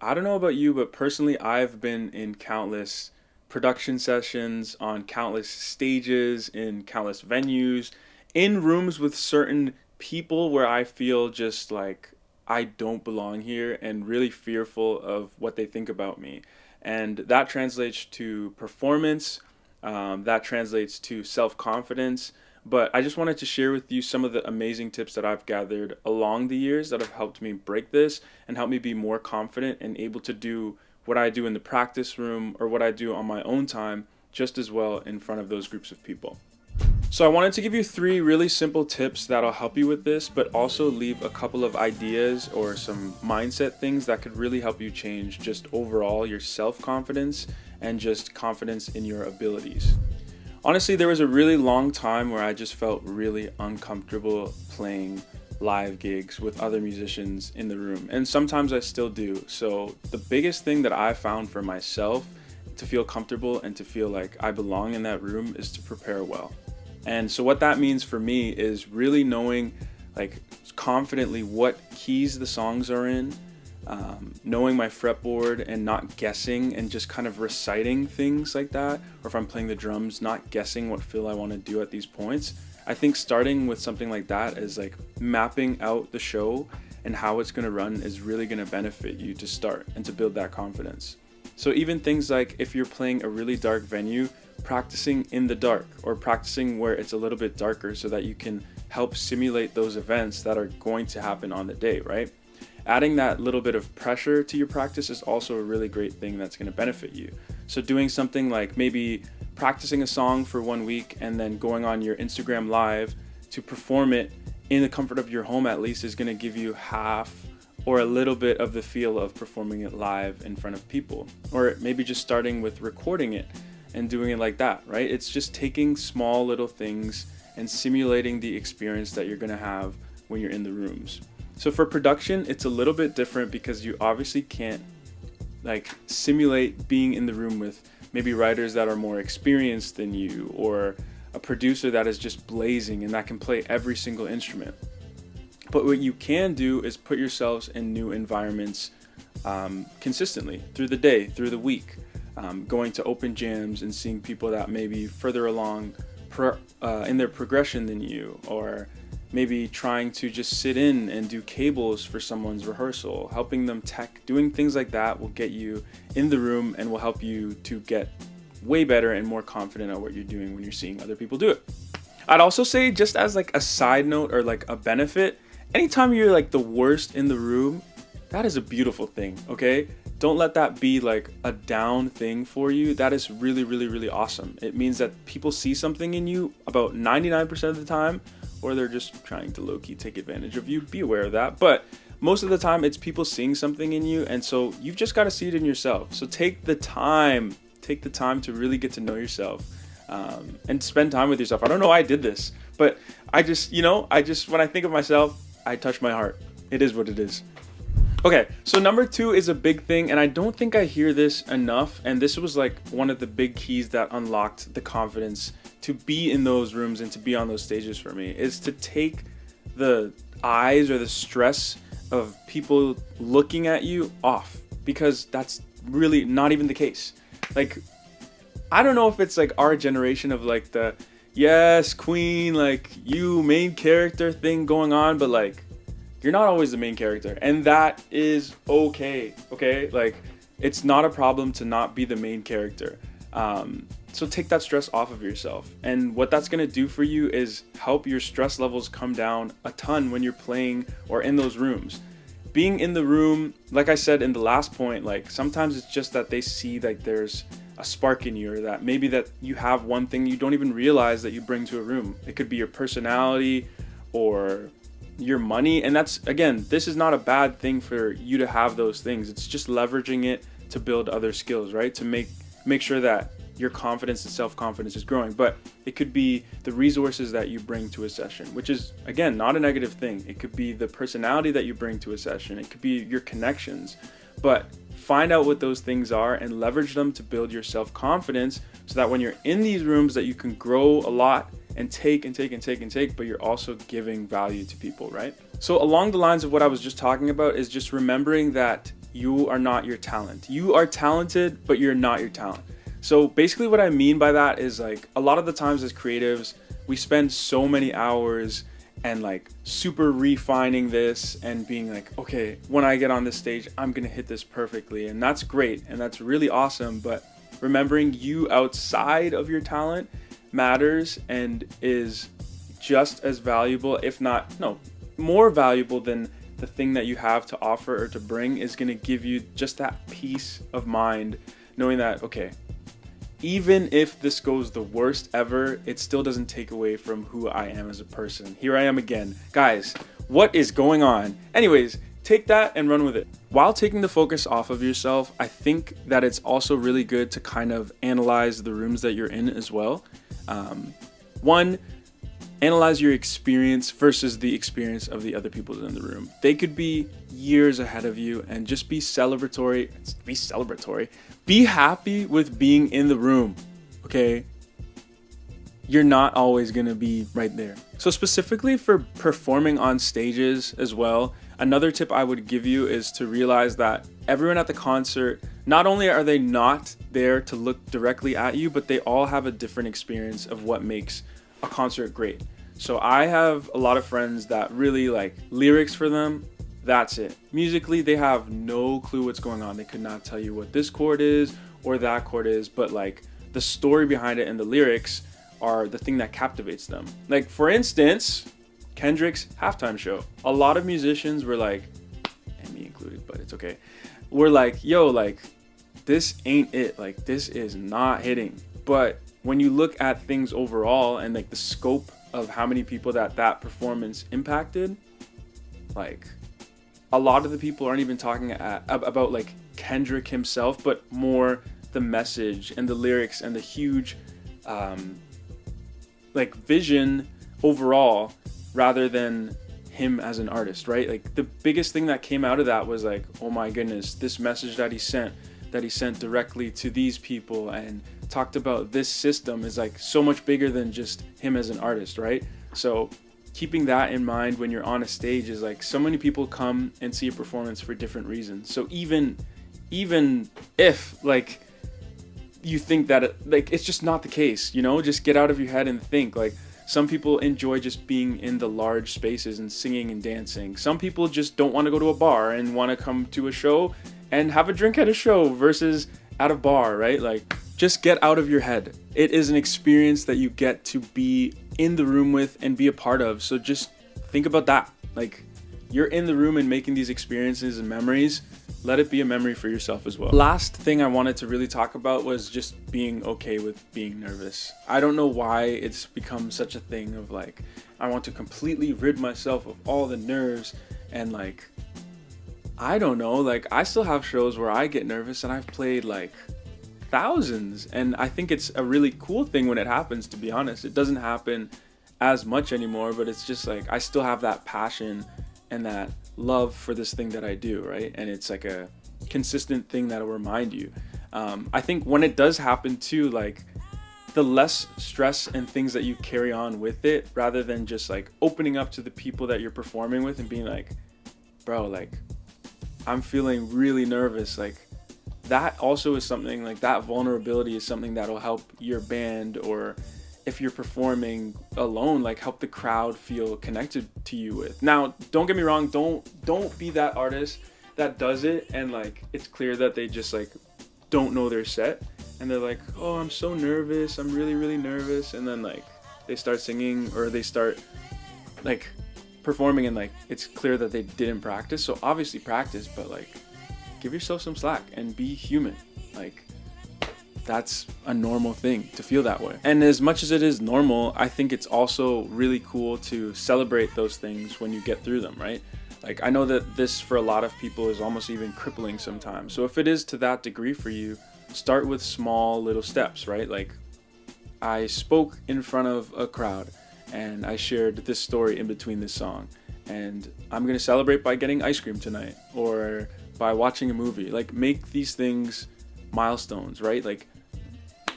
I don't know about you, but personally, I've been in countless production sessions, on countless stages, in countless venues, in rooms with certain people where I feel just like I don't belong here and really fearful of what they think about me. And that translates to performance, that translates to self confidence. But I just wanted to share with you some of the amazing tips that I've gathered along the years that have helped me break this and help me be more confident and able to do what I do in the practice room or what I do on my own time just as well in front of those groups of people. So I wanted to give you three really simple tips that'll help you with this, but also leave a couple of ideas or some mindset things that could really help you change just overall your self-confidence and just confidence in your abilities. Honestly, there was a really long time where I just felt really uncomfortable playing live gigs with other musicians in the room, and sometimes I still do. So the biggest thing that I found for myself to feel comfortable and to feel like I belong in that room is to prepare well. And so what that means for me is really knowing like confidently what keys the songs are in, knowing my fretboard and not guessing and just kind of reciting things like that. Or if I'm playing the drums, not guessing what fill I want to do at these points. I think starting with something like that is like mapping out the show and how it's going to run is really going to benefit you to start and to build that confidence. So even things like if you're playing a really dark venue, practicing in the dark or practicing where it's a little bit darker so that you can help simulate those events that are going to happen on the day, right? Adding that little bit of pressure to your practice is also a really great thing that's going to benefit you. So doing something like maybe practicing a song for 1 week and then going on your Instagram live to perform it in the comfort of your home at least is going to give you half or a little bit of the feel of performing it live in front of people. Or maybe just starting with recording it and doing it like that, right? It's just taking small little things and simulating the experience that you're going to have when you're in the rooms. So for production, it's a little bit different because you obviously can't like simulate being in the room with maybe writers that are more experienced than you or a producer that is just blazing and that can play every single instrument. But what you can do is put yourselves in new environments consistently through the day, through the week, going to open jams and seeing people that may be further along in their progression than you, or maybe trying to just sit in and do cables for someone's rehearsal, helping them tech, doing things like that will get you in the room and will help you to get way better and more confident at what you're doing when you're seeing other people do it. I'd also say, just as like a side note or like a benefit, anytime you're like the worst in the room, that is a beautiful thing, okay? Don't let that be like a down thing for you. That is really, really, really awesome. It means that people see something in you about 99% of the time, or they're just trying to low-key take advantage of you. Be aware of that. But most of the time, it's people seeing something in you, and so you've just got to see it in yourself. So take the time to really get to know yourself and spend time with yourself. I don't know why I did this, but I just when I think of myself, I touch my heart. It is what it is. Okay, so number 2 is a big thing, and I don't think I hear this enough, and this was like one of the big keys that unlocked the confidence to be in those rooms and to be on those stages for me, is to take the eyes or the stress of people looking at you off, because that's really not even the case. Like, I don't know if it's like our generation of like the yes queen, like you main character thing going on, but like you're not always the main character, and that is okay. Like, it's not a problem to not be the main character. So take that stress off of yourself, and what that's going to do for you is help your stress levels come down a ton when you're playing or in those rooms. Being in the room, like I said in the last point, like sometimes it's just that they see like there's a spark in you, or that maybe that you have one thing you don't even realize that you bring to a room. It could be your personality or your money, and that's, again, this is not a bad thing for you to have those things. It's just leveraging it to build other skills, right? To make sure that your confidence and self-confidence is growing. But it could be the resources that you bring to a session, which is, again, not a negative thing. It could be the personality that you bring to a session. It could be your connections. But find out what those things are and leverage them to build your self-confidence so that when you're in these rooms that you can grow a lot and take, but you're also giving value to people, right? So along the lines of what I was just talking about is just remembering that you are not your talent. You are talented, but you're not your talent. So basically what I mean by that is like a lot of the times as creatives, we spend so many hours and like super refining this and being like, okay, when I get on this stage, I'm gonna hit this perfectly. And that's great and that's really awesome. But remembering you outside of your talent matters and is just as valuable, if not, no, more valuable than the thing that you have to offer or to bring is gonna give you just that peace of mind, knowing that, okay, even if this goes the worst ever, it still doesn't take away from who I am as a person. Here I am again. Guys, what is going on? Anyways, take that and run with it. While taking the focus off of yourself, I think that it's also really good to kind of analyze the rooms that you're in as well. One, analyze your experience versus the experience of the other people in the room. They could be years ahead of you and just be celebratory. Be happy with being in the room, okay? You're not always gonna be right there. So specifically for performing on stages as well, another tip I would give you is to realize that everyone at the concert, not only are they not there to look directly at you, but they all have a different experience of what makes a concert great. So I have a lot of friends that really like lyrics for them. That's it. Musically, they have no clue what's going on. They could not tell you what this chord is or that chord is, but like the story behind it and the lyrics are the thing that captivates them. Like for instance, Kendrick's halftime show. A lot of musicians were like, and me included, but it's okay. We're like, yo, like this ain't it. Like this is not hitting. But when you look at things overall and like the scope of how many people that performance impacted, like a lot of the people aren't even talking about like Kendrick himself, but more the message and the lyrics and the huge like vision overall rather than him as an artist, right? Like the biggest thing that came out of that was like, oh my goodness, this message that he sent directly to these people and talked about this system is like so much bigger than just him as an artist, right? So keeping that in mind when you're on a stage is like so many people come and see a performance for different reasons. So even if like you think that it's just not the case, you know, just get out of your head and think. Like some people enjoy just being in the large spaces and singing and dancing. Some people just don't want to go to a bar and want to come to a show and have a drink at a show versus at a bar, right? Like just get out of your head. It is an experience that you get to be in the room with and be a part of. So just think about that. Like you're in the room and making these experiences and memories. Let it be a memory for yourself as well. Last thing I wanted to really talk about was just being okay with being nervous. I don't know why it's become such a thing of like, I want to completely rid myself of all the nerves and like, I don't know, like I still have shows where I get nervous and I've played like thousands, and I think it's a really cool thing when it happens, to be honest. It doesn't happen as much anymore, but it's just like I still have that passion and that love for this thing that I do, right? And it's like a consistent thing that'll remind you. I think when it does happen too, like the less stress and things that you carry on with it, rather than just like opening up to the people that you're performing with and being like, bro, like I'm feeling really nervous. Like that also is something, like that vulnerability is something that'll help your band, or if you're performing alone, like help the crowd feel connected to you with. Now, don't get me wrong, don't be that artist that does it and like it's clear that they just like don't know their set and they're like, oh, I'm so nervous, I'm really, really nervous, and then like they start singing or they start like performing and like it's clear that they didn't practice. So obviously practice, but like give yourself some slack and be human. Like that's a normal thing to feel that way. And as much as it is normal, I think it's also really cool to celebrate those things when you get through them, right? Like I know that this for a lot of people is almost even crippling sometimes. So if it is to that degree for you, start with small little steps, right? Like I spoke in front of a crowd and I shared this story in between this song, and I'm gonna celebrate by getting ice cream tonight or by watching a movie. Like make these things milestones, right? Like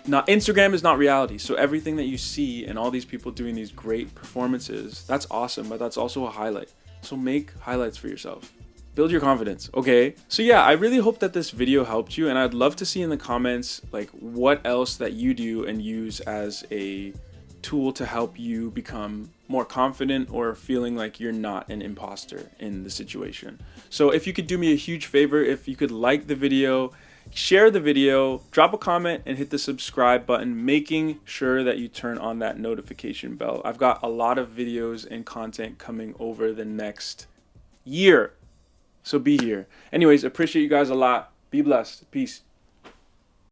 not Instagram is not reality. So everything that you see and all these people doing these great performances, that's awesome, but that's also a highlight. So make highlights for yourself. build your confidence, okay? So yeah, I really hope that this video helped you, and I'd love to see in the comments like what else that you do and use as a tool to help you become more confident or feeling like you're not an imposter in the situation. So if you could do me a huge favor, if you could like the video, share the video, drop a comment, and hit the subscribe button, making sure that you turn on that notification bell. I've got a lot of videos and content coming over the next year. So be here. Anyways, appreciate you guys a lot. Be blessed. Peace.